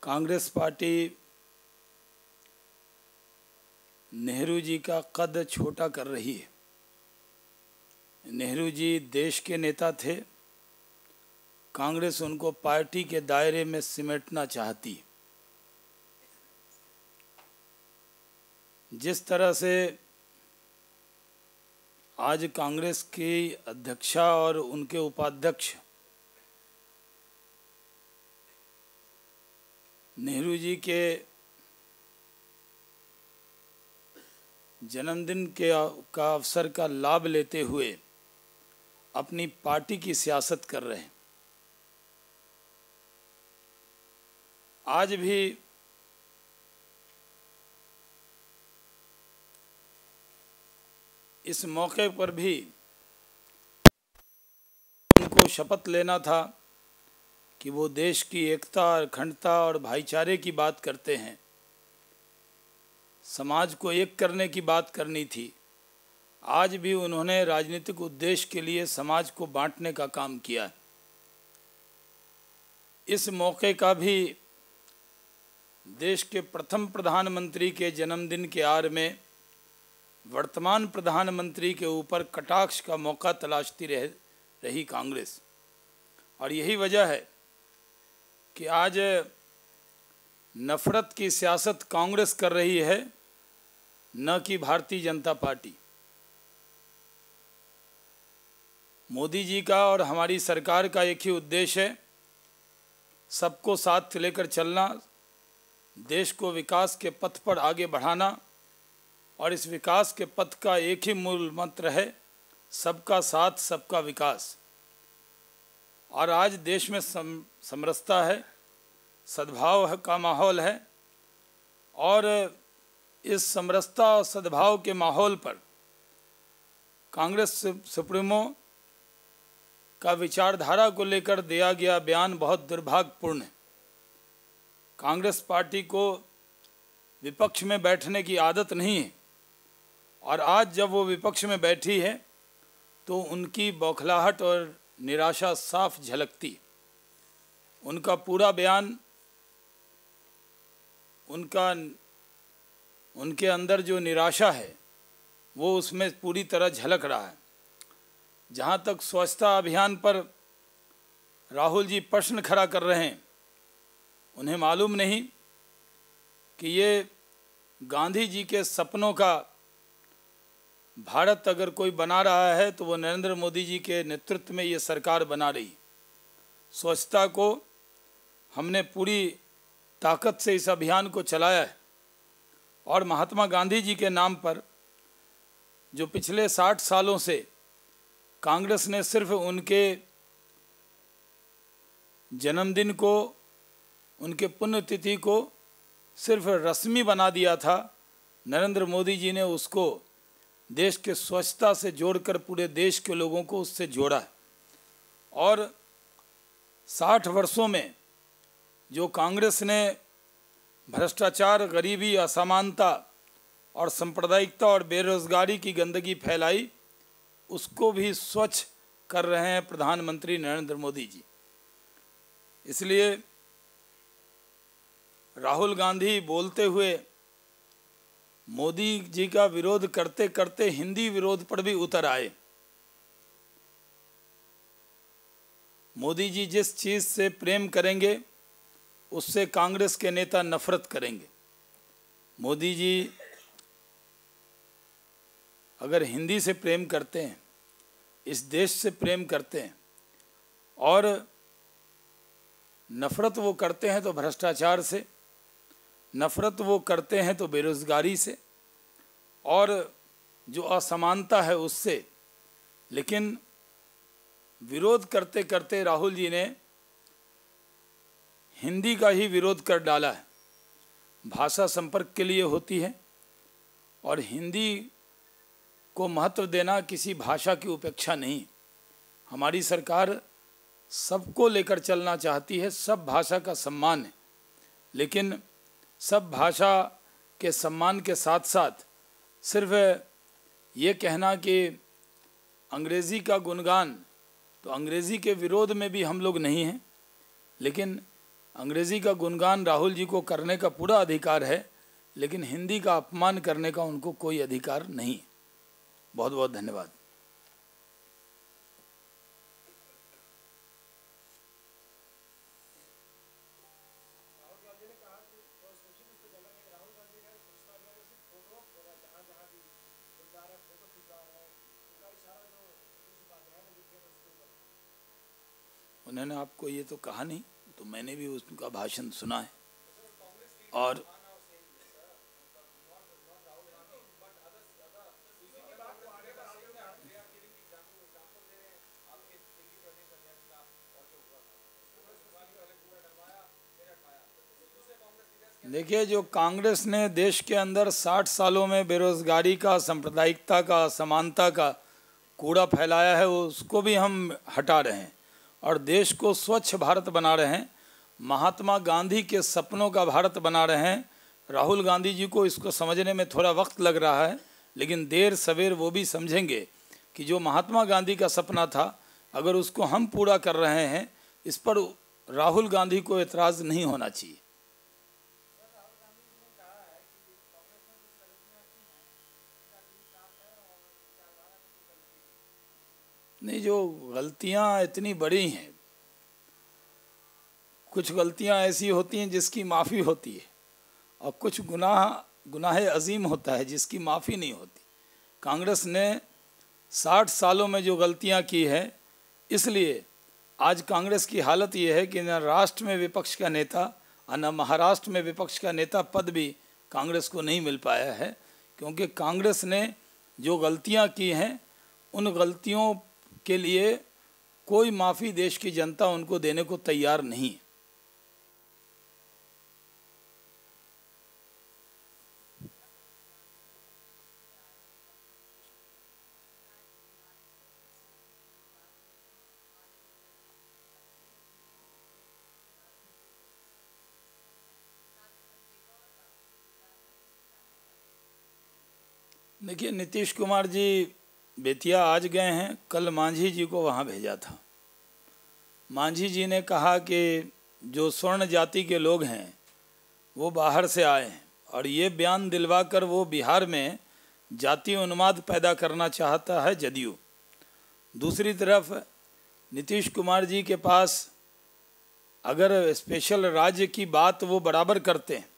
Congress party Nehru ji का कद छोटा कर रही है। नेहरू जी देश के नेता थे, कांग्रेस उनको पार्टी के दायरे में सिमटना चाहती। जिस तरह से आज कांग्रेस की अध्यक्षा और उनके उपाध्यक्ष नेहरू जी के जन्मदिन का अवसर का लाभ लेते हुए अपनी पार्टी की सियासत कर रहे हैं। आज भी इस मौके पर भी उनको शपथ लेना था कि वो देश की एकता, अखंडता और भाईचारे की बात करते हैं। समाज को एक करने की बात करनी थी। आज भी उन्होंने राजनीतिक उद्देश्य के लिए समाज को बांटने का काम किया। इस मौके का भी देश के प्रथम प्रधानमंत्री के जन्मदिन के आड़ में वर्तमान प्रधानमंत्री के ऊपर कटाक्ष का मौका तलाशती रही कांग्रेस। और यही वजह है कि आज नफरत की सियासत कांग्रेस कर रही है, न कि भारतीय जनता पार्टी। मोदी जी का और हमारी सरकार का एक ही उद्देश्य है, सबको साथ लेकर चलना, देश को विकास के पथ पर आगे बढ़ाना। और इस विकास के पथ का एक ही मूल मंत्र है, सबका साथ सबका विकास। और आज देश में समरसता है, सद्भाव का माहौल है। और इस समरसता और सद्भाव के माहौल पर कांग्रेस सुप्रीमो का विचारधारा को लेकर दिया गया बयान बहुत दुर्भाग्यपूर्ण है। कांग्रेस पार्टी को विपक्ष में बैठने की आदत नहीं है, और आज जब वो विपक्ष में बैठी है तो उनकी बौखलाहट और निराशा साफ झलकती। उनका पूरा बयान, उनके अंदर जो निराशा है वो उसमें पूरी तरह झलक रहा है। जहाँ तक स्वच्छता अभियान पर राहुल जी प्रश्न खड़ा कर रहे हैं, उन्हें मालूम नहीं कि ये गांधी जी के सपनों का भारत अगर कोई बना रहा है तो वो नरेंद्र मोदी जी के नेतृत्व में ये सरकार बना रही। स्वच्छता को हमने पूरी ताकत से इस अभियान को चलाया है। और महात्मा गांधी जी के नाम पर जो पिछले 60 सालों से कांग्रेस ने सिर्फ उनके जन्मदिन को, उनके पुण्यतिथि को सिर्फ रस्मी बना दिया था, नरेंद्र मोदी जी ने उसको देश के स्वच्छता से जोड़कर पूरे देश के लोगों को उससे जोड़ा है। और 60 वर्षों में जो कांग्रेस ने भ्रष्टाचार, गरीबी, असमानता और सांप्रदायिकता और बेरोजगारी की गंदगी फैलाई, उसको भी स्वच्छ कर रहे हैं प्रधानमंत्री नरेंद्र मोदी जी। इसलिए राहुल गांधी बोलते हुए मोदी जी का विरोध करते करते हिंदी विरोध पर भी उतर आए। मोदी जी जिस चीज़ से प्रेम करेंगे उससे कांग्रेस के नेता नफरत करेंगे। मोदी जी अगर हिंदी से प्रेम करते हैं, इस देश से प्रेम करते हैं, और नफरत वो करते हैं तो भ्रष्टाचार से, नफरत वो करते हैं तो बेरोजगारी से और जो असमानता है उससे, लेकिन विरोध करते करते राहुल जी ने हिंदी का ही विरोध कर डाला है। भाषा संपर्क के लिए होती है और हिंदी को महत्व देना किसी भाषा की उपेक्षा नहीं। हमारी सरकार सबको लेकर चलना चाहती है, सब भाषा का सम्मान है, लेकिन सब भाषा के सम्मान के साथ साथ सिर्फ ये कहना कि अंग्रेज़ी का गुणगान, तो अंग्रेज़ी के विरोध में भी हम लोग नहीं हैं, लेकिन अंग्रेजी का गुणगान राहुल जी को करने का पूरा अधिकार है, लेकिन हिंदी का अपमान करने का उनको कोई अधिकार नहीं। बहुत बहुत धन्यवाद। उन्होंने आपको ये तो कहा नहीं, तो मैंने भी उसका भाषण सुना है। और देखिए, जो कांग्रेस ने देश के अंदर 60 सालों में बेरोजगारी का, सांप्रदायिकता का, असमानता का कूड़ा फैलाया है, उसको भी हम हटा रहे हैं और देश को स्वच्छ भारत बना रहे हैं, महात्मा गांधी के सपनों का भारत बना रहे हैं। राहुल गांधी जी को इसको समझने में थोड़ा वक्त लग रहा है, लेकिन देर सवेर वो भी समझेंगे कि जो महात्मा गांधी का सपना था, अगर उसको हम पूरा कर रहे हैं, इस पर राहुल गांधी को एतराज़ नहीं होना चाहिए। नहीं, जो गलतियां इतनी बड़ी हैं, कुछ गलतियां ऐसी होती हैं जिसकी माफ़ी होती है, और कुछ गुनाह अजीम होता है जिसकी माफ़ी नहीं होती। कांग्रेस ने 60 सालों में जो गलतियां की है, इसलिए आज कांग्रेस की हालत ये है कि न राष्ट्र में विपक्ष का नेता और न महाराष्ट्र में विपक्ष का नेता पद भी कांग्रेस को नहीं मिल पाया है, क्योंकि कांग्रेस ने जो गलतियां की हैं, उन गलतियों के लिए कोई माफ़ी देश की जनता उनको देने को तैयार नहीं है। देखिए, नीतीश कुमार जी बेतिया आज गए हैं, कल मांझी जी को वहाँ भेजा था। मांझी जी ने कहा कि जो स्वर्ण जाति के लोग हैं वो बाहर से आए हैं, और ये बयान दिलवाकर वो बिहार में जातीय उन्माद पैदा करना चाहता है जदयू। दूसरी तरफ नीतीश कुमार जी के पास अगर स्पेशल राज्य की बात वो बराबर करते हैं,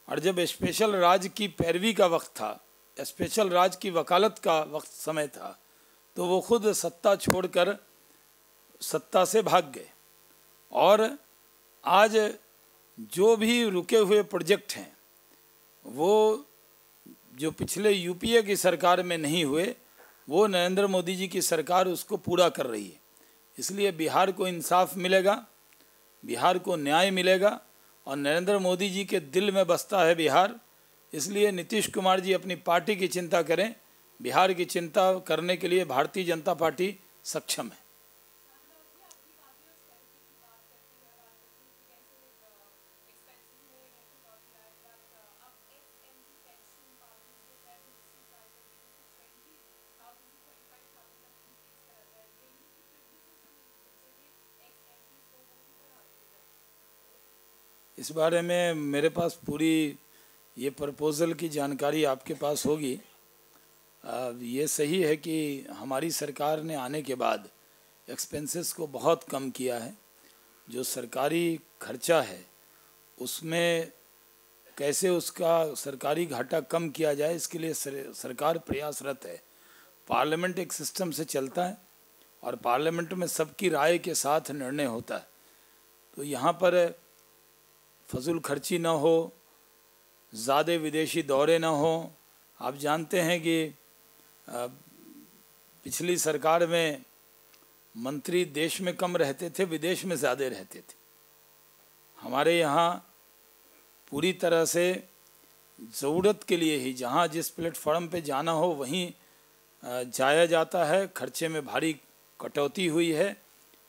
और जब स्पेशल राज्य की पैरवी का वक्त था, स्पेशल राज्य की वकालत का वक्त समय था, तो वो खुद सत्ता छोड़कर सत्ता से भाग गए। और आज जो भी रुके हुए प्रोजेक्ट हैं, वो जो पिछले यूपीए की सरकार में नहीं हुए, वो नरेंद्र मोदी जी की सरकार उसको पूरा कर रही है। इसलिए बिहार को इंसाफ मिलेगा, बिहार को न्याय मिलेगा, और नरेंद्र मोदी जी के दिल में बसता है बिहार। इसलिए नीतीश कुमार जी अपनी पार्टी की चिंता करें, बिहार की चिंता करने के लिए भारतीय जनता पार्टी सक्षम है। इस बारे में मेरे पास पूरी ये प्रपोज़ल की जानकारी आपके पास होगी। ये सही है कि हमारी सरकार ने आने के बाद एक्सपेंसेस को बहुत कम किया है। जो सरकारी खर्चा है उसमें कैसे उसका सरकारी घाटा कम किया जाए, इसके लिए सरकार प्रयासरत है। पार्लियामेंट एक सिस्टम से चलता है और पार्लियामेंट में सबकी राय के साथ निर्णय होता है, तो यहाँ पर फजूल खर्ची ना हो, ज़्यादा विदेशी दौरे ना हो। आप जानते हैं कि पिछली सरकार में मंत्री देश में कम रहते थे, विदेश में ज़्यादा रहते थे। हमारे यहाँ पूरी तरह से ज़रूरत के लिए ही, जहाँ जिस प्लेटफॉर्म पे जाना हो वहीं जाया जाता है। खर्चे में भारी कटौती हुई है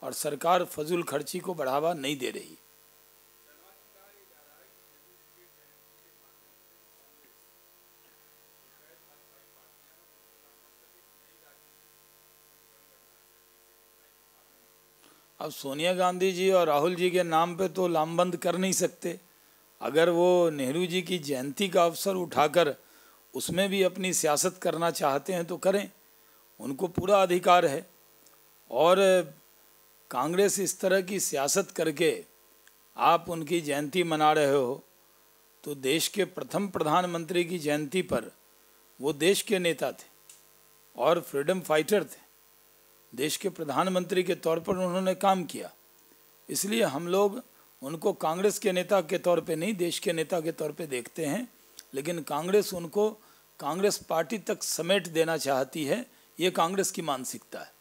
और सरकार फजूल खर्ची को बढ़ावा नहीं दे रही। अब सोनिया गांधी जी और राहुल जी के नाम पे तो लामबंद कर नहीं सकते। अगर वो नेहरू जी की जयंती का अवसर उठाकर उसमें भी अपनी सियासत करना चाहते हैं तो करें, उनको पूरा अधिकार है। और कांग्रेस इस तरह की सियासत करके आप उनकी जयंती मना रहे हो, तो देश के प्रथम प्रधानमंत्री की जयंती पर वो देश के नेता थे और फ्रीडम फाइटर थे, देश के प्रधानमंत्री के तौर पर उन्होंने काम किया। इसलिए हम लोग उनको कांग्रेस के नेता के तौर पे नहीं, देश के नेता के तौर पे देखते हैं। लेकिन कांग्रेस उनको कांग्रेस पार्टी तक समेट देना चाहती है, ये कांग्रेस की मानसिकता है।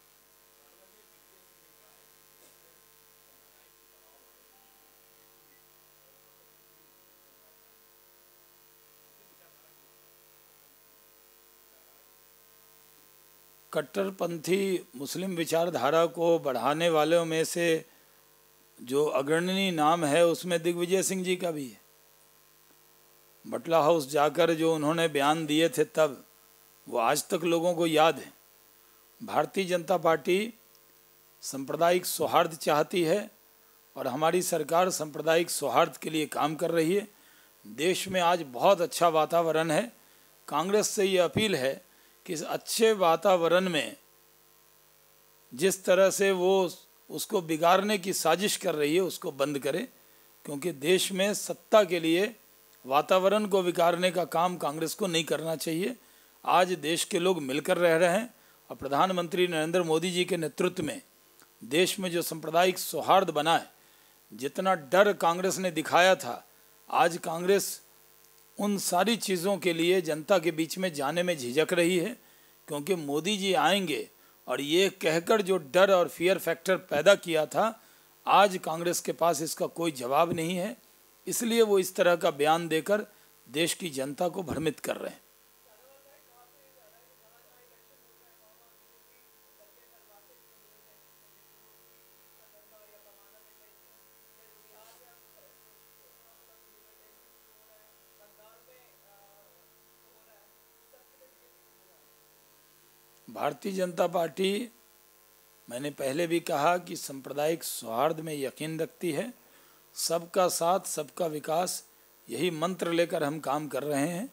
कट्टरपंथी मुस्लिम विचारधारा को बढ़ाने वालों में से जो अग्रणी नाम है उसमें दिग्विजय सिंह जी का भी है। बटला हाउस जाकर जो उन्होंने बयान दिए थे तब, वो आज तक लोगों को याद है। भारतीय जनता पार्टी सांप्रदायिक सौहार्द चाहती है और हमारी सरकार सांप्रदायिक सौहार्द के लिए काम कर रही है। देश में आज बहुत अच्छा वातावरण है। कांग्रेस से ये अपील है कि इस अच्छे वातावरण में जिस तरह से वो उसको बिगाड़ने की साजिश कर रही है उसको बंद करे, क्योंकि देश में सत्ता के लिए वातावरण को बिगाड़ने का काम कांग्रेस को नहीं करना चाहिए। आज देश के लोग मिलकर रह रहे हैं और प्रधानमंत्री नरेंद्र मोदी जी के नेतृत्व में देश में जो सांप्रदायिक सौहार्द बना है, जितना डर कांग्रेस ने दिखाया था, आज कांग्रेस उन सारी चीज़ों के लिए जनता के बीच में जाने में झिझक रही है, क्योंकि मोदी जी आएंगे और ये कहकर जो डर और फियर फैक्टर पैदा किया था, आज कांग्रेस के पास इसका कोई जवाब नहीं है। इसलिए वो इस तरह का बयान देकर देश की जनता को भ्रमित कर रहे हैं। भारतीय जनता पार्टी, मैंने पहले भी कहा कि सांप्रदायिक सौहार्द में यकीन रखती है। सबका साथ सबका विकास, यही मंत्र लेकर हम काम कर रहे हैं।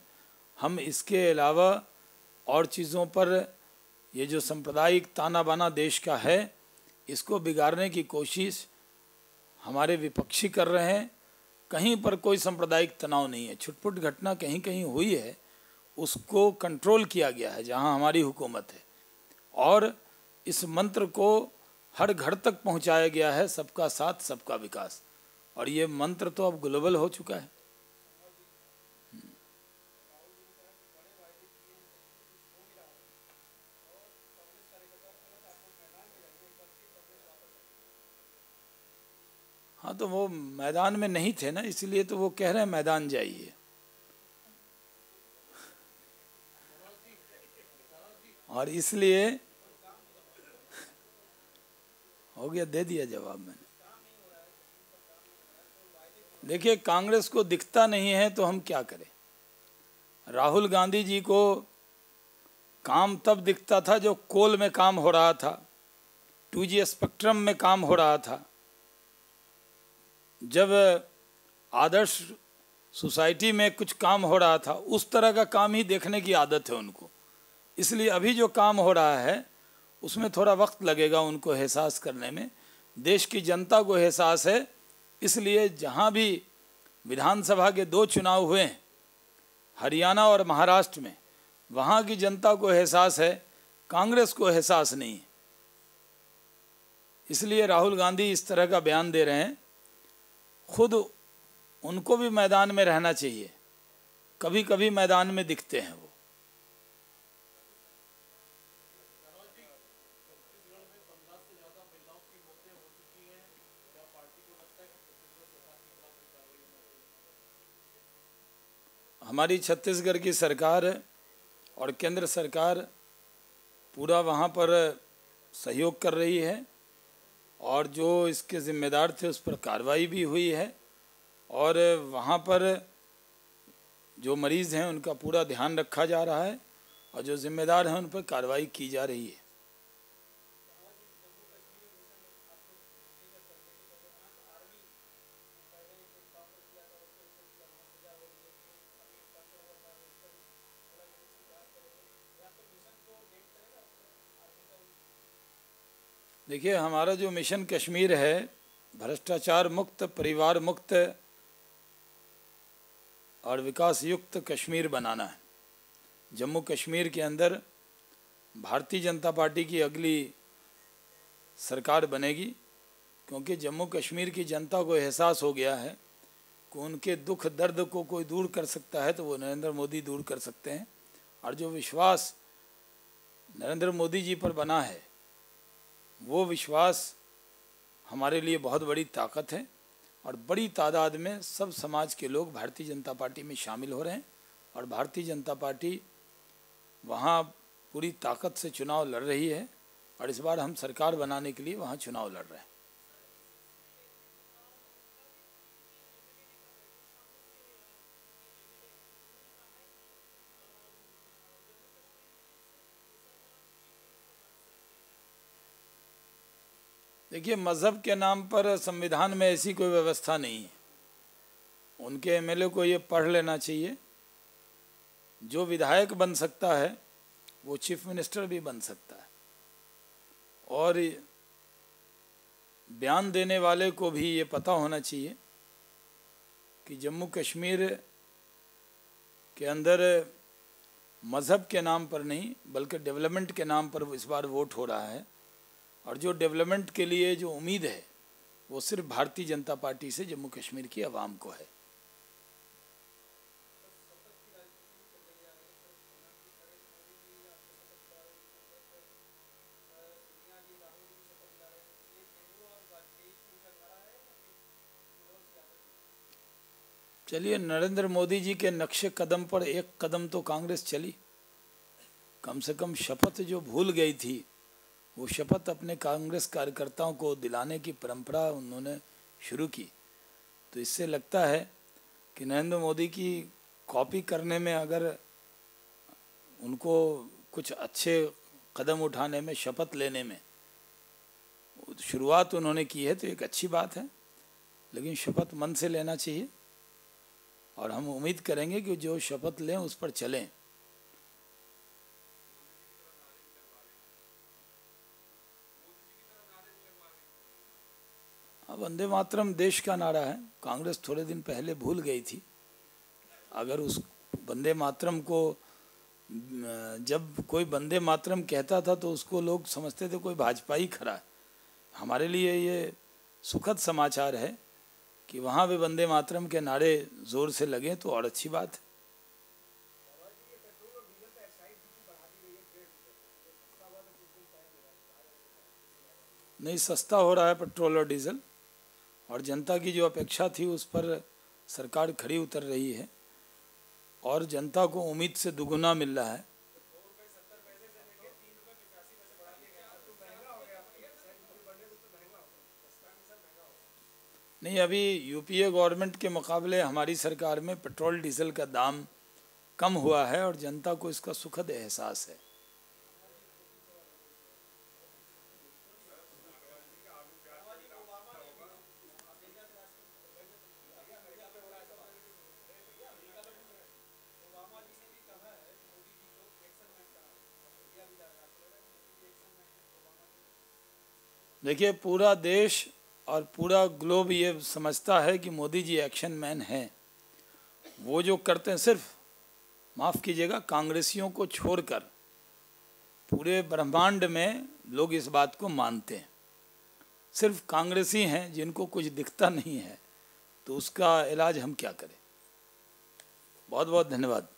हम इसके अलावा और चीज़ों पर, ये जो सांप्रदायिक ताना बाना देश का है, इसको बिगाड़ने की कोशिश हमारे विपक्षी कर रहे हैं। कहीं पर कोई सांप्रदायिक तनाव नहीं है। छुटपुट घटना कहीं कहीं हुई है, उसको कंट्रोल किया गया है जहां हमारी हुकूमत है, और इस मंत्र को हर घर तक पहुंचाया गया है, सबका साथ सबका विकास। और ये मंत्र तो अब ग्लोबल हो चुका है। हाँ, तो वो मैदान में नहीं थे ना, इसलिए तो वो कह रहे हैं मैदान जाइए। और इसलिए हो गया, दे दिया जवाब मैंने। देखिए, कांग्रेस को दिखता नहीं है तो हम क्या करें। राहुल गांधी जी को काम तब दिखता था जो कोल में काम हो रहा था, 2G स्पेक्ट्रम में काम हो रहा था, जब आदर्श सोसाइटी में कुछ काम हो रहा था, उस तरह का काम ही देखने की आदत है उनको। इसलिए अभी जो काम हो रहा है उसमें थोड़ा वक्त लगेगा उनको एहसास करने में। देश की जनता को एहसास है, इसलिए जहाँ भी विधानसभा के 2 चुनाव हुए हैं, हरियाणा और महाराष्ट्र में, वहाँ की जनता को एहसास है, कांग्रेस को एहसास नहीं है। इसलिए राहुल गांधी इस तरह का बयान दे रहे हैं। खुद उनको भी मैदान में रहना चाहिए, कभी कभी मैदान में दिखते हैं वो। हमारी छत्तीसगढ़ की सरकार और केंद्र सरकार पूरा वहाँ पर सहयोग कर रही है, और जो इसके ज़िम्मेदार थे उस पर कार्रवाई भी हुई है, और वहाँ पर जो मरीज़ हैं उनका पूरा ध्यान रखा जा रहा है, और जो ज़िम्मेदार हैं उन पर कार्रवाई की जा रही है। देखिए, हमारा जो मिशन कश्मीर है, भ्रष्टाचार मुक्त, परिवार मुक्त और विकास युक्त कश्मीर बनाना है। जम्मू कश्मीर के अंदर भारतीय जनता पार्टी की अगली सरकार बनेगी, क्योंकि जम्मू कश्मीर की जनता को एहसास हो गया है कि उनके दुख दर्द को कोई दूर कर सकता है तो वो नरेंद्र मोदी दूर कर सकते हैं। और जो विश्वास नरेंद्र मोदी जी पर बना है, वो विश्वास हमारे लिए बहुत बड़ी ताकत है। और बड़ी तादाद में सब समाज के लोग भारतीय जनता पार्टी में शामिल हो रहे हैं और भारतीय जनता पार्टी वहाँ पूरी ताकत से चुनाव लड़ रही है और इस बार हम सरकार बनाने के लिए वहाँ चुनाव लड़ रहे हैं। देखिए, मज़हब के नाम पर संविधान में ऐसी कोई व्यवस्था नहीं है। उनके एमएलए को ये पढ़ लेना चाहिए। जो विधायक बन सकता है वो चीफ मिनिस्टर भी बन सकता है। और बयान देने वाले को भी ये पता होना चाहिए कि जम्मू कश्मीर के अंदर मज़हब के नाम पर नहीं बल्कि डेवलपमेंट के नाम पर इस बार वोट हो रहा है। और जो डेवलपमेंट के लिए जो उम्मीद है वो सिर्फ भारतीय जनता पार्टी से जम्मू कश्मीर की आवाम को है। चलिए, नरेंद्र मोदी जी के नक्शे कदम पर एक कदम तो कांग्रेस चली। कम से कम शपथ जो भूल गई थी, वो शपथ अपने कांग्रेस कार्यकर्ताओं को दिलाने की परंपरा उन्होंने शुरू की। तो इससे लगता है कि नरेंद्र मोदी की कॉपी करने में, अगर उनको कुछ अच्छे कदम उठाने में, शपथ लेने में शुरुआत उन्होंने की है तो एक अच्छी बात है। लेकिन शपथ मन से लेना चाहिए और हम उम्मीद करेंगे कि जो शपथ लें उस पर चलें। अब वंदे मातरम देश का नारा है। कांग्रेस थोड़े दिन पहले भूल गई थी। अगर उस वंदे मातरम को, जब कोई वंदे मातरम कहता था तो उसको लोग समझते थे कोई भाजपा ही खड़ा है। हमारे लिए ये सुखद समाचार है कि वहाँ भी वंदे मातरम के नारे ज़ोर से लगे तो और अच्छी बात है। नहीं, सस्ता हो रहा है पेट्रोल और डीजल, और जनता की जो अपेक्षा थी उस पर सरकार खरी उतर रही है और जनता को उम्मीद से दुगुना मिल रहा है। नहीं, अभी यूपीए गवर्नमेंट के मुकाबले हमारी सरकार में पेट्रोल डीजल का दाम कम हुआ है और जनता को इसका सुखद एहसास है। देखिए, पूरा देश और पूरा ग्लोब ये समझता है कि मोदी जी एक्शन मैन हैं। वो जो करते हैं, सिर्फ माफ़ कीजिएगा, कांग्रेसियों को छोड़कर पूरे ब्रह्मांड में लोग इस बात को मानते हैं। सिर्फ कांग्रेसी हैं जिनको कुछ दिखता नहीं है, तो उसका इलाज हम क्या करें। बहुत बहुत धन्यवाद।